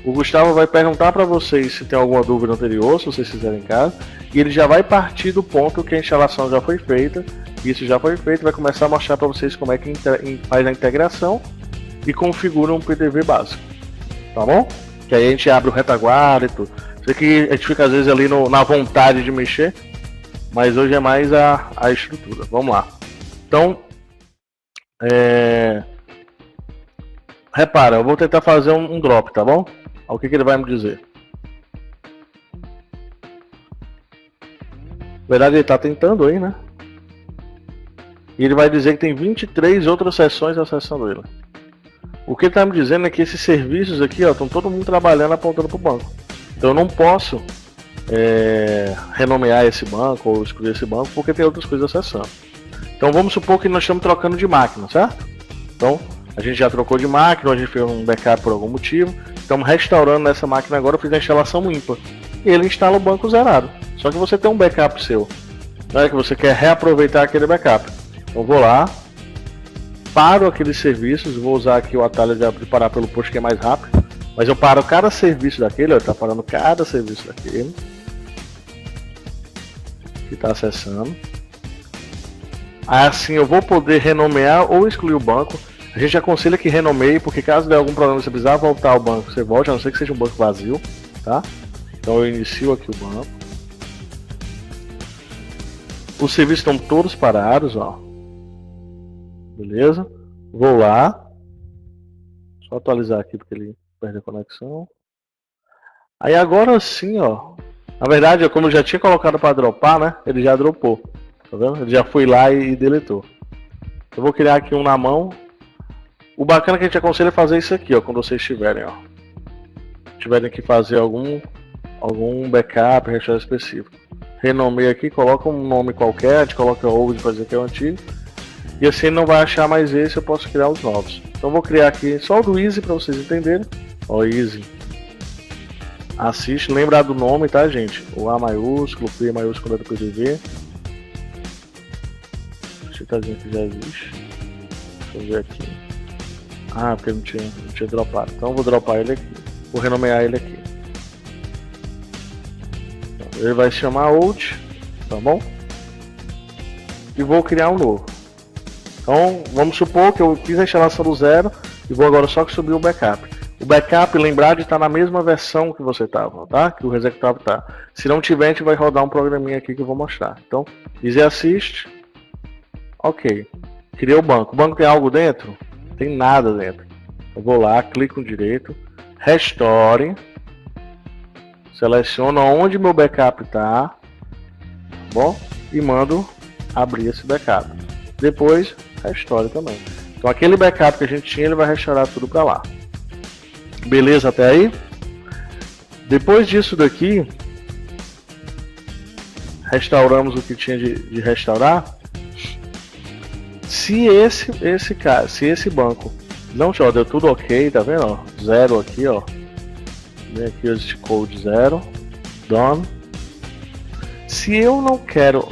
o Gustavo vai perguntar para vocês se tem alguma dúvida anterior, se vocês fizerem em casa. E ele já vai partir do ponto que a instalação já foi feita. Isso já foi feito, vai começar a mostrar para vocês como é que faz a integração e configura um PDV básico. Tá bom? Que aí a gente abre o retaguarda e tudo. Sei que a gente fica às vezes ali na vontade de mexer, mas hoje é mais a estrutura. Vamos lá. Então, repara, eu vou tentar fazer um drop, tá bom? Olha o que ele vai me dizer. Na verdade ele está tentando aí, né? E ele vai dizer que tem 23 outras sessões acessando ele. O que ele está me dizendo é que esses serviços aqui estão todo mundo trabalhando apontando para o banco. Então eu não posso renomear esse banco ou excluir esse banco porque tem outras coisas acessando. Então vamos supor que nós estamos trocando de máquina, certo? Então a gente já trocou de máquina, a gente fez um backup por algum motivo. Estamos restaurando nessa máquina agora, eu fiz a instalação ímpar. E ele instala o banco zerado. Só que você tem um backup seu, né, que você quer reaproveitar aquele backup. Então vou lá, paro aqueles serviços, vou usar aqui o atalho de parar pelo post que é mais rápido, mas eu paro cada serviço daquele, ele está parando cada serviço daquele que está acessando. Assim eu vou poder renomear ou excluir o banco. A gente aconselha que renomeie, porque caso der algum problema você precisar voltar ao banco, você volte, a não ser que seja um banco vazio, tá? Então eu inicio aqui o banco. Os serviços estão todos parados, ó. Beleza? Vou lá. Só atualizar aqui porque ele perde a conexão. Aí agora sim, ó. Na verdade, como eu já tinha colocado para dropar, né? Ele já dropou. Tá vendo? Ele já foi lá e deletou. Eu vou criar aqui um na mão. O bacana que a gente aconselha é fazer isso aqui, ó. Quando vocês tiverem, ó. Tiverem que fazer algum backup, restore específico. Renomeia aqui, coloca um nome qualquer. A gente coloca old para dizer que é o antigo. E assim ele não vai achar mais esse, eu posso criar os novos. Então vou criar aqui só o do Easy para vocês entenderem. Ó, Easy. Assiste, lembrar do nome, tá, gente? O A maiúsculo, o P maiúsculo é do PDV. Deixa eu ver que já existe. Deixa eu ver aqui. Ah, porque não tinha dropado. Então eu vou dropar ele aqui. Vou renomear ele aqui. Então, ele vai se chamar Old, tá bom? E vou criar um novo. Então, vamos supor que eu fiz a instalação do zero e vou agora só subir o backup. O backup, lembrar de estar na mesma versão que você estava, tá? Que o executável tá. Se não tiver, a gente vai rodar um programinha aqui que eu vou mostrar. Então, Easy Assist. Ok. Criei o banco. O banco tem algo dentro? Não tem nada dentro. Eu vou lá, clico no direito, Restore. Seleciono onde meu backup está. Tá bom? E mando abrir esse backup. Depois, Restore também. Então aquele backup que a gente tinha, ele vai restaurar tudo para lá. Beleza até aí? Depois disso daqui, restauramos o que tinha de restaurar. Se esse banco não, ó, deu tudo ok, tá vendo? Ó, zero aqui, ó. Vem aqui este code 0, done. Se eu quero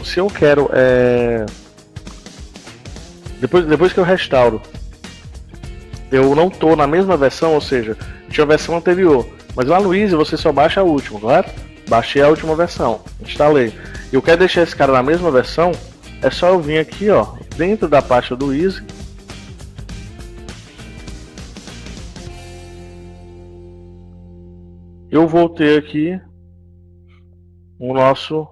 depois que eu restauro, eu não tô na mesma versão, ou seja, tinha a versão anterior, mas lá no Easy você só baixa a última, correto? Baixei a última versão, instalei. Eu quero deixar esse cara na mesma versão, é só eu vir aqui, ó, dentro da pasta do Easy. Eu vou ter aqui o nosso,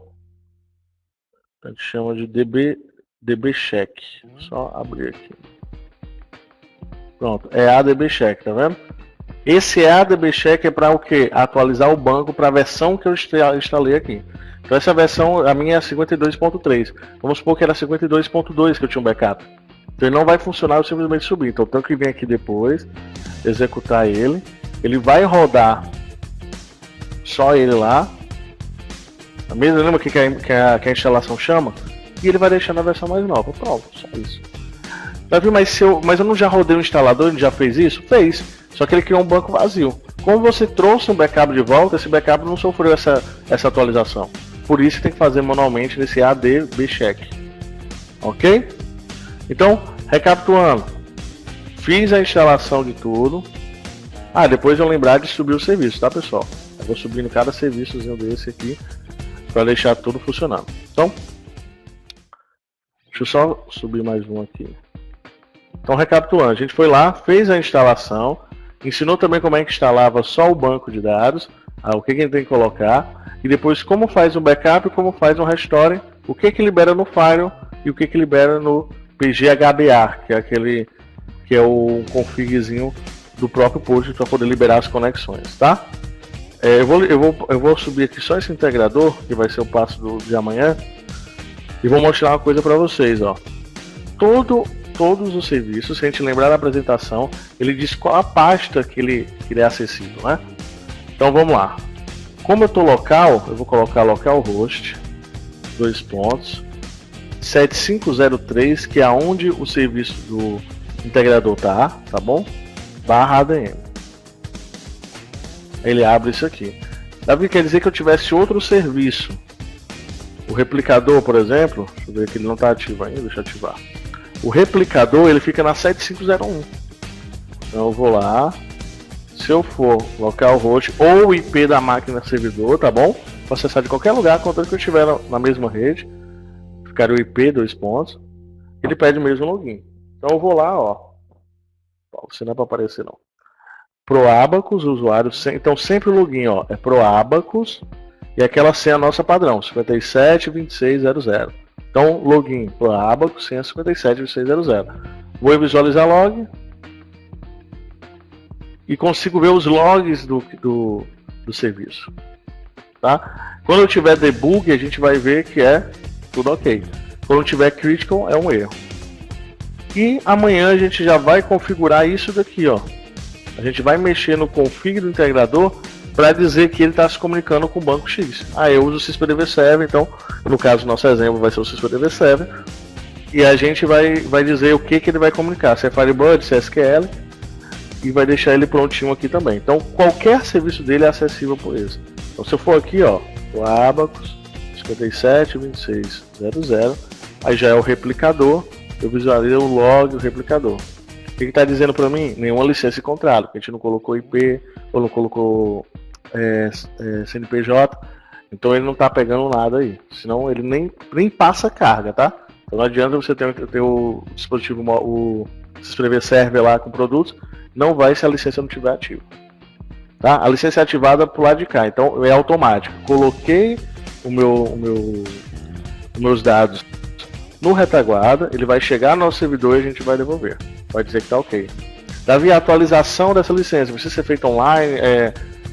a gente chama de DB Check. Só abrir aqui. Pronto, é ADB Check, tá vendo? Esse ADB Check é para o quê? Atualizar o banco para a versão que eu instalei aqui. Então essa versão, a minha é 52.3. Vamos supor que era 52.2 que eu tinha um backup. Então ele não vai funcionar, eu simplesmente subir. Então eu tenho que vir aqui depois, executar ele. Ele vai rodar só ele lá. Lembra que a instalação chama? E ele vai deixar na versão mais nova. Pronto, só isso. Davi, mas eu não já rodei o instalador? Ele já fez isso? Fez. Só que ele criou um banco vazio. Como você trouxe um backup de volta, esse backup não sofreu essa atualização. Por isso tem que fazer manualmente nesse ADB Check. Ok? Então, recapitulando. Fiz a instalação de tudo. Depois eu lembrar de subir o serviço, tá, pessoal? Eu vou subindo cada serviçozinho desse aqui para deixar tudo funcionando. Então, deixa eu só subir mais um aqui. Então, recapitulando, a gente foi lá, fez a instalação, ensinou também como é que instalava só o banco de dados, o que a gente tem que colocar, e depois como faz um backup, como faz um restore, o que libera no Firewall e o que libera no PGHBR, que é o configzinho do próprio post para poder liberar as conexões, tá? Eu vou subir aqui só esse integrador, que vai ser o passo de amanhã, e vou mostrar uma coisa para vocês, ó. Todos os serviços, se a gente lembrar da apresentação, ele diz qual a pasta que ele é acessível, né? Então vamos lá. Como eu estou local, eu vou colocar localhost, 7503, que é onde o serviço do integrador tá bom? /ADM. Ele abre isso aqui. Davi, quer dizer que eu tivesse outro serviço. O replicador, por exemplo, deixa eu ver que ele não está ativo ainda, deixa eu ativar. O replicador, ele fica na 7501. Então eu vou lá. Se eu for localhost ou o IP da máquina servidor, tá bom? Vou acessar de qualquer lugar, contanto que eu estiver na mesma rede. Ficaria o IP, 2 pontos. Ele pede o mesmo login. Então eu vou lá, ó. Se não é para aparecer não. Proabacus, usuário. Então sempre o login, ó, é Proabacus. E aquela senha nossa padrão, 572600. Então, login Proabacus, senha 572600. Vou visualizar log. E consigo ver os logs do serviço. Tá? Quando eu tiver debug, a gente vai ver que é tudo ok. Quando tiver critical, é um erro. E amanhã a gente já vai configurar isso daqui, ó. A gente vai mexer no config do integrador para dizer que ele está se comunicando com o banco X. Eu uso o SysPDV Server, então, no caso, nosso exemplo vai ser o SysPDV Server. E a gente vai dizer o que ele vai comunicar, se é Firebird, se é SQL, e vai deixar ele prontinho aqui também. Então, qualquer serviço dele é acessível por isso. Então, se eu for aqui, ó, o Abacus 572600, aí já é o replicador, eu visualizo o log do replicador. O que está dizendo para mim? Nenhuma licença em contrato, porque a gente não colocou IP, ou não colocou CNPJ, então ele não está pegando nada aí, senão ele nem passa carga, tá? Então não adianta você ter o dispositivo, o SysPDV Server lá com produtos, não vai se a licença não estiver ativa. Tá? A licença é ativada pro lado de cá, então é automático. Coloquei os meus dados no retaguarda, ele vai chegar no nosso servidor e a gente vai devolver. Vai dizer que está ok. Davi, a atualização dessa licença precisa ser feita online?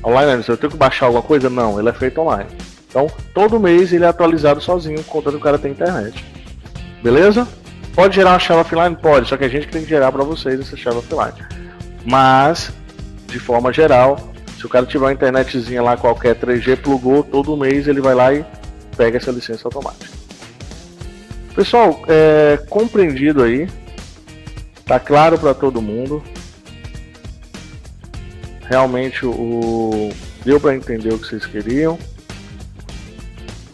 Online, se eu tenho que baixar alguma coisa? Não, ele é feito online. Então, todo mês ele é atualizado sozinho, contando que o cara tem internet. Beleza? Pode gerar uma chave offline? Pode, só que a gente tem que gerar para vocês essa chave offline. Mas, de forma geral, se o cara tiver uma internetzinha lá qualquer 3G, plugou, todo mês ele vai lá e pega essa licença automática. Pessoal, compreendido aí? Tá claro para todo mundo? Realmente deu para entender o que vocês queriam?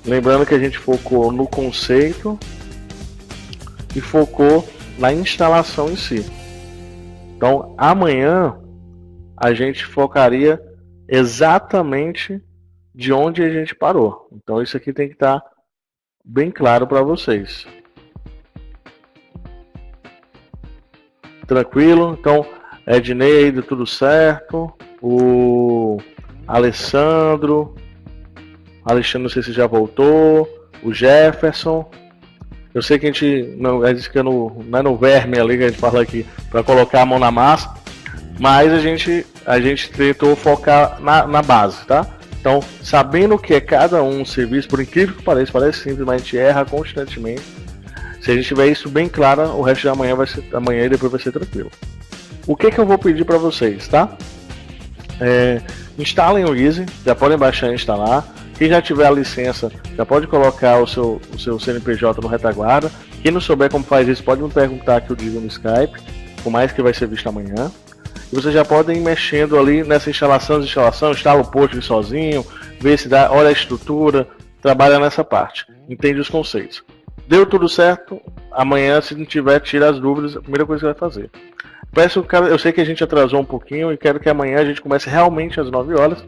Lembrando que a gente focou no conceito e focou na instalação em si. Então, amanhã a gente focaria exatamente de onde a gente parou. Então, isso aqui tem que estar bem claro para vocês. Tranquilo? Então, Ednei, deu tudo certo. O Alexandre, não sei se já voltou. O Jefferson. Eu sei que a gente não é no verme ali que a gente fala aqui para colocar a mão na massa, mas a gente tentou focar na base, tá? Então, sabendo o que é cada um serviço, por incrível que pareça, parece simples, mas a gente erra constantemente. Se a gente tiver isso bem claro, o resto de amanhã e depois vai ser tranquilo. O que eu vou pedir para vocês, tá? Instalem o Easy, já podem baixar e instalar. Quem já tiver a licença, já pode colocar o seu CNPJ no retaguarda. Quem não souber como faz isso, pode me perguntar que eu digo no Skype, por mais que vai ser visto amanhã. E vocês já podem ir mexendo ali nessa instalação, instala o post sozinho, vê se dá, olha a estrutura, trabalha nessa parte, entende os conceitos. Deu tudo certo, amanhã, se não tiver, tira as dúvidas, a primeira coisa que vai fazer. Eu sei que a gente atrasou um pouquinho e quero que amanhã a gente comece realmente às 9 horas.